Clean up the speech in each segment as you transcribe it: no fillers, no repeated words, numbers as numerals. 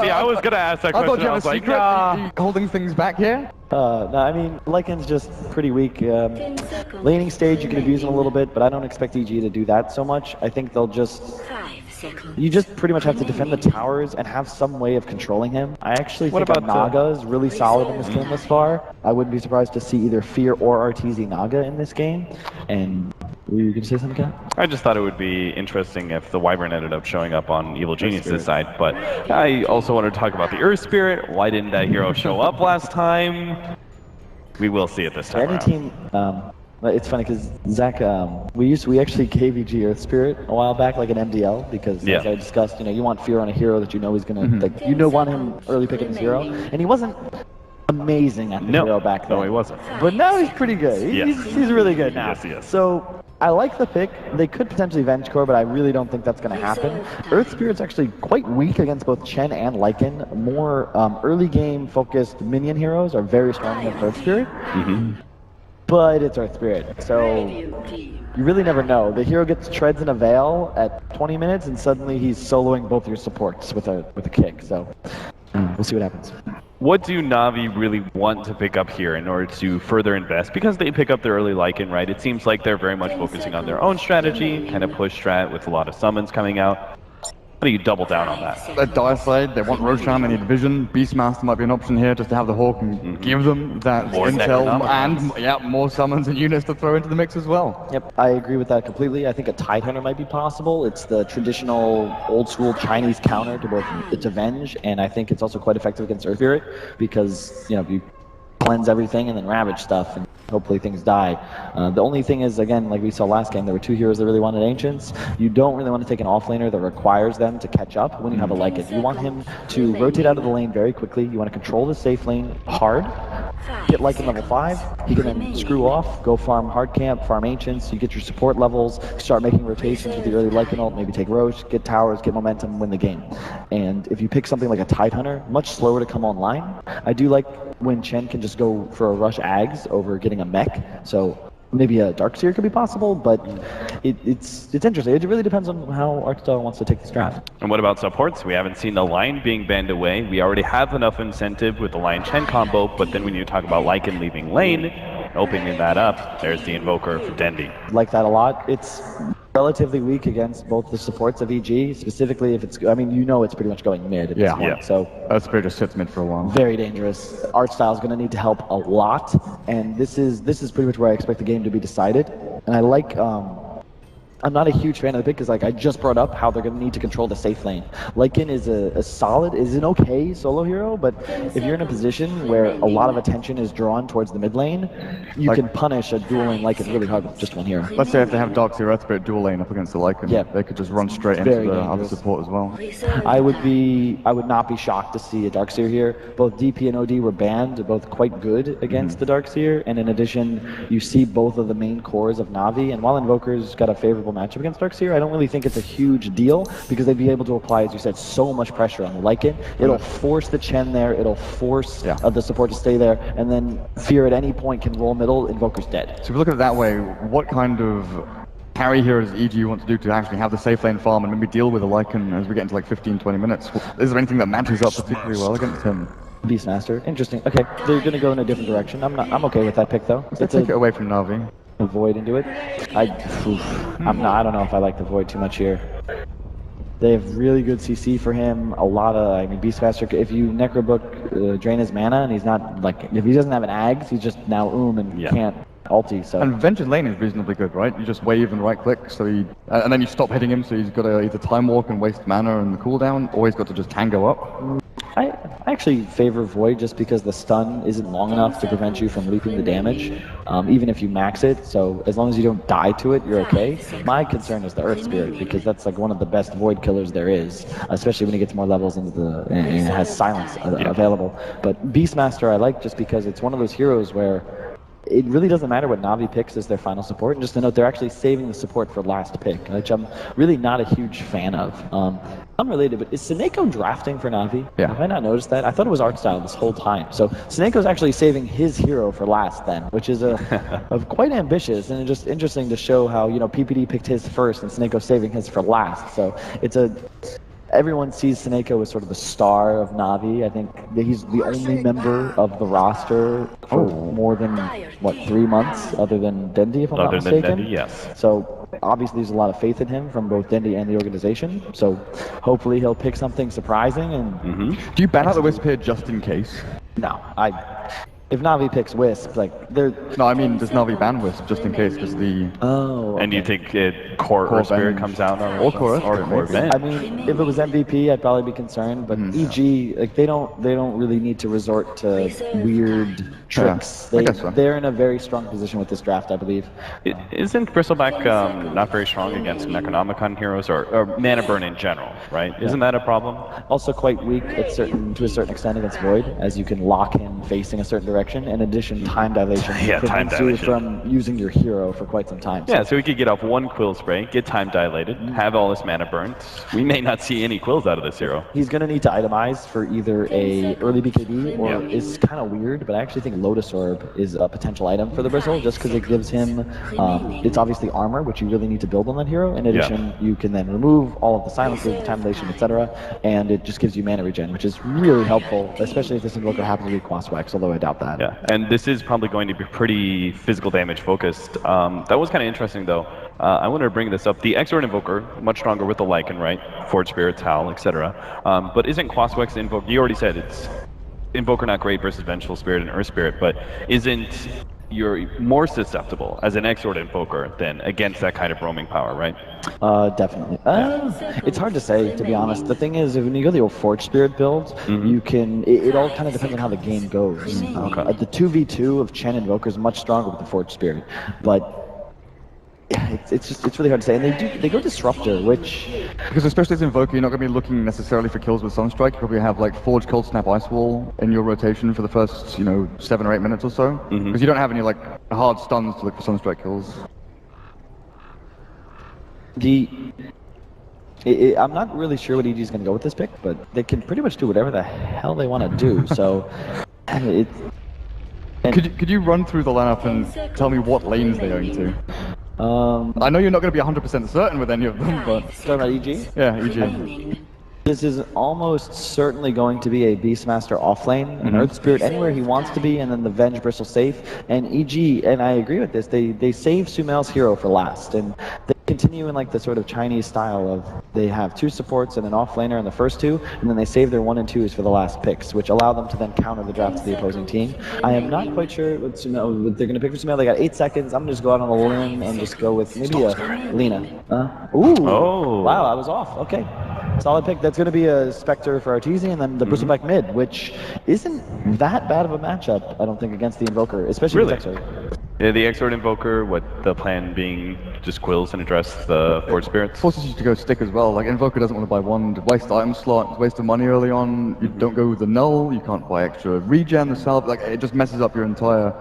Yeah, I was gonna ask that question. I thought you I had a was like, secret. nah. You holding things back here? No, I mean, Lycan's just pretty weak. Laning stage, you can abuse him a little bit, but I don't expect EG to do that so much. I think they'll just... You just pretty much have to defend the towers and have some way of controlling him. I actually think Naga is really solid in this game thus far. I wouldn't be surprised to see either Fear or RTZ Naga in this game. And were you going to say something, Kat? I just thought it would be interesting if the Wyvern ended up showing up on Evil Genius's side, but I also wanted to talk about the Earth Spirit. Why didn't that hero show up last time? We will see it this time around. Team, it's funny because Zach, we actually gave EG Earth Spirit a while back, like an MDL, because as I discussed, you want Fear on a hero that you know he's gonna, want him early picking his hero, and he wasn't amazing at the hero back then. No, he wasn't. But now he's pretty good. He's really good now. Yes, he is. So I like the pick. They could potentially Venge Core, but I really don't think that's going to happen. Earth Spirit's actually quite weak against both Chen and Lycan. More early game focused minion heroes are very strong against Earth Spirit. But it's Earth Spirit, so you really never know. The hero gets treads in a veil at 20 minutes, and suddenly he's soloing both your supports with a kick. So we'll see what happens. What do Navi really want to pick up here in order to further invest? Because they pick up their early Lycan, right? It seems like they're very much focusing on their own strategy, kind of push strat with a lot of summons coming out. How do you double down on that? At Dire Slade, they want Roshan, they need Vision. Beastmaster might be an option here just to have the Hawk and give them that intel and more summons and units to throw into the mix as well. Yep, I agree with that completely. I think a Tidehunter might be possible. It's the traditional old school Chinese counter to both its Avenge, and I think it's also quite effective against Earth Spirit because, you cleanse everything and then ravage stuff and hopefully things die. The only thing is, again, like we saw last game, there were two heroes that really wanted Ancients. You don't really want to take an offlaner that requires them to catch up when you have a Lycan. You want him to rotate out of the lane very quickly. You want to control the safe lane hard. Get Lycan level 5, he can then screw off, go farm hard camp, farm Ancients, you get your support levels, start making rotations with the early Lycan ult, maybe take Roche, get towers, get momentum, win the game. And if you pick something like a Tidehunter, much slower to come online. I do like when Chen can just go for a rush Ags over getting a mech, so maybe a Darkseer could be possible, but it's interesting. It really depends on how Arcstyle wants to take this draft. And what about supports? We haven't seen the Lion being banned away. We already have enough incentive with the Lion-Chen combo, but then when you talk about Lycan leaving lane, opening that up, there's the Invoker for Dendi. Like that a lot. It's relatively weak against both the supports of EG, specifically if it's, it's pretty much going mid at this point. So Earth Spirit just sits mid for a while. Very dangerous. Arcstyle is going to need to help a lot, and this is pretty much where I expect the game to be decided. And I like, I'm not a huge fan of the pick because, I just brought up how they're going to need to control the safe lane. Lycan is an okay solo hero, but if you're in a position where a lot of attention is drawn towards the mid lane, you can punish a dual lane Lycan really hard with just one hero. Let's say if they have Darkseer Earth Spirit dual lane up against the Lycan, they could just run straight into the other support as well. I would not be shocked to see a Darkseer here. Both DP and OD were banned, both quite good against the Darkseer, and in addition, you see both of the main cores of Navi, and while Invoker's got a favorable matchup against Darkseer, I don't really think it's a huge deal because they'd be able to apply, as you said, so much pressure on the Lycan. It'll force the Chen there, it'll force the support to stay there, and then Fear at any point can roll middle, Invoker's dead. So if we look at it that way, what kind of carry here does EG want to do to actually have the safe lane farm and maybe deal with the Lycan as we get into 15-20 minutes? Is there anything that matches up particularly well against him? Beastmaster, interesting. Okay, they're going to go in a different direction. I'm okay with that pick though. Let's take it away from Navi. A Void into it. I don't know if I like the Void too much here. They have really good CC for him. A lot of, Beastmaster, if you Necrobook drain his mana and he's not, if he doesn't have an Ags, he's just now and can't ulti, so. And Vengeance lane is reasonably good, right? You just wave and right click, so and then you stop hitting him, so he's got to either time walk and waste mana and the cooldown, or he's got to just tango up. I actually favor Void just because the stun isn't long enough to prevent you from leaping the damage, even if you max it, so as long as you don't die to it, you're okay. My concern is the Earth Spirit, because that's one of the best Void killers there is, especially when you get to more levels and it has silence available. But Beastmaster I like just because it's one of those heroes where it really doesn't matter what Navi picks as their final support, and just to note, they're actually saving the support for last pick, which I'm really not a huge fan of. Unrelated, but is Seneko drafting for Navi? Yeah. Have I not noticed that? I thought it was Arcstyle this whole time. So Seneko's actually saving his hero for last then, which is quite ambitious, and just interesting to show how, PPD picked his first and Seneko's saving his for last. So it's everyone sees Seneko as sort of the star of Navi. I think that he's the only member of the roster for more than, what, 3 months, other than Dendi, if I'm not mistaken. Other than Dendi, yes. So obviously there's a lot of faith in him from both Dendi and the organization. So hopefully he'll pick something surprising. And do you ban out the Wisp here just in case? No, if Navi picks Wisp, like they're... No, I mean, does Navi ban Wisp just in case? Because the... Oh, okay. And you think Core Earth Spirit comes out on or Core Venge? I mean, if it was MVP, I'd probably be concerned. But EG, like they don't really need to resort to weird tricks. I guess so. They're in a very strong position with this draft, I believe. Isn't Bristleback not very strong against Necronomicon heroes or mana burn in general, right? Yeah. Isn't that a problem? Also quite weak to a certain extent against Void, as you can lock him facing a certain direction. In addition, time dilation prevents you from using your hero for quite some time. Yeah, so we could get off one Quill Spray, get time dilated, have all this mana burnt. We may not see any Quills out of this hero. He's going to need to itemize for either a early BKB or it's kind of weird, but I actually think Lotus Orb is a potential item for the Bristle, just because it gives him, it's obviously armor, which you really need to build on that hero. In addition, you can then remove all of the silences, time dilation, etc., and it just gives you mana regen, which is really helpful, especially if this Invoker happens to be Quaswax, although I doubt that. Yeah, and this is probably going to be pretty physical damage focused. That was kind of interesting though. I wanted to bring this up. The Exort Invoker, much stronger with the Lycan, right? Forge Spirits, Howl, etc. But isn't Quaswax Invoker, you already said it's Invoker not great versus Vengeful Spirit and Earth Spirit, but isn't you're more susceptible as an Exort Invoker than against that kind of roaming power, right? Definitely. It's hard to say, to be honest. The thing is, when you go the old Forge Spirit build, you can, it all kind of depends on how the game goes. The 2v2 of Chen Invoker is much stronger with the Forge Spirit, but it's really hard to say. And they go Disruptor, which... Because especially as Invoker, you're not going to be looking necessarily for kills with Sunstrike. You probably have like Forge, Cold Snap, Ice Wall in your rotation for the first, 7 or 8 minutes or so. Because you don't have any like hard stuns to look for Sunstrike kills. I'm not really sure what EG is going to go with this pick, but they can pretty much do whatever the hell they want to do. So could you run through the lineup and tell me what lanes they're going to? I know you're not going to be 100% certain with any of them, but... Talking about EG? Yeah, EG. This is almost certainly going to be a Beastmaster offlane, an Earth Spirit anywhere he wants to be, and then the Venge Bristle safe. And EG, and I agree with this, they save Sumail's hero for last, and they continue in like the sort of Chinese style of they have 2 supports and an offlaner in the first 2, and then they save their 1 and 2s for the last picks, which allow them to then counter the draft to the opposing team. I am not quite sure what they're going to pick for Sumail. They got 8 seconds. I'm going to just go out on a limb and just go with maybe a Lina. Wow, I was off. Okay. Solid pick. That's going to be a Spectre for Arteezy, and then the Bristleback mid, which isn't that bad of a matchup, I don't think, against the Invoker, especially with Exort. Yeah, the Exort Invoker, what the plan being just Quills and address the Forge Spirits? Forces you to go stick as well. Like, Invoker doesn't want to buy Wand, waste item slot, waste of money early on. You don't go with the Null, you can't buy extra regen, the salve. Like, it just messes up your entire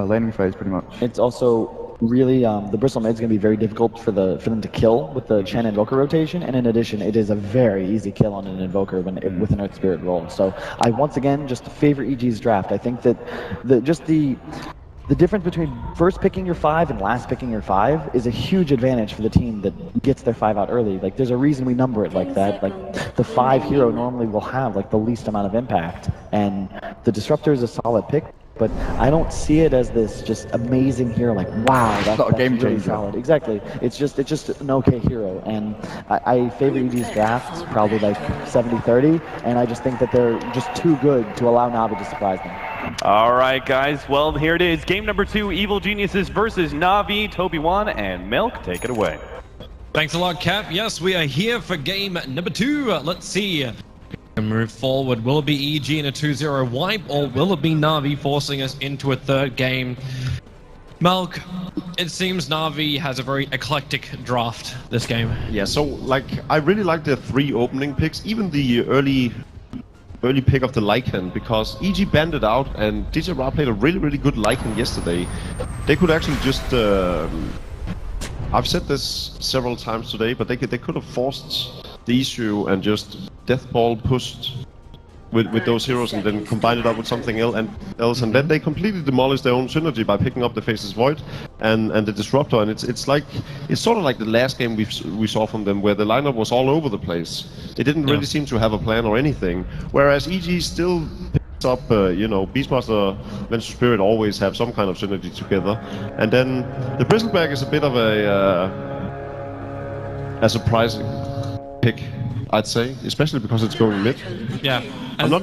laning phase pretty much. It's also really, the Bristle mid's going to be very difficult for them to kill with the Chen Invoker rotation, and in addition, it is a very easy kill on an Invoker with an Earth Spirit roll. So I once again just favor EG's draft. I think that the difference between first picking your 5 and last picking your 5 is a huge advantage for the team that gets their 5 out early. Like, there's a reason we number it like that. Like, the 5 hero normally will have like the least amount of impact, and the Disruptor is a solid pick. But I don't see it as this just amazing hero, like, wow, that's not a game really changer. solid. Exactly. It's just an okay hero. And I favor EG's drafts, probably like 70-30, and I just think that they're just too good to allow Navi to surprise them. All right, guys. Well, here it is. Game number 2, Evil Geniuses versus Navi. Toby1 and Milk, take it away. Thanks a lot, Cap. Yes, we are here for game number 2. Let's see. Move forward. Will it be EG in a 2-0 wipe, or will it be Navi forcing us into a third game? Malk, it seems Navi has a very eclectic draft this game. Yeah, so like I really like the 3 opening picks, even the early pick of the Lycan, because EG banded out and DJ Ra played a really good Lycan yesterday. They could actually just I've said this several times today, but they could have forced the issue and just Deathball pushed with those heroes and then combine it up with something else, and then they completely demolish their own synergy by picking up the Faceless Void and the Disruptor, and it's sort of like the last game we saw from them, where the lineup was all over the place. They didn't really seem to have a plan or anything, whereas EG still picks up, Beastmaster, Venture Spirit always have some kind of synergy together, and then the Bristleback is a bit of a surprising pick, I'd say, especially because it's going mid. Yeah. I'm not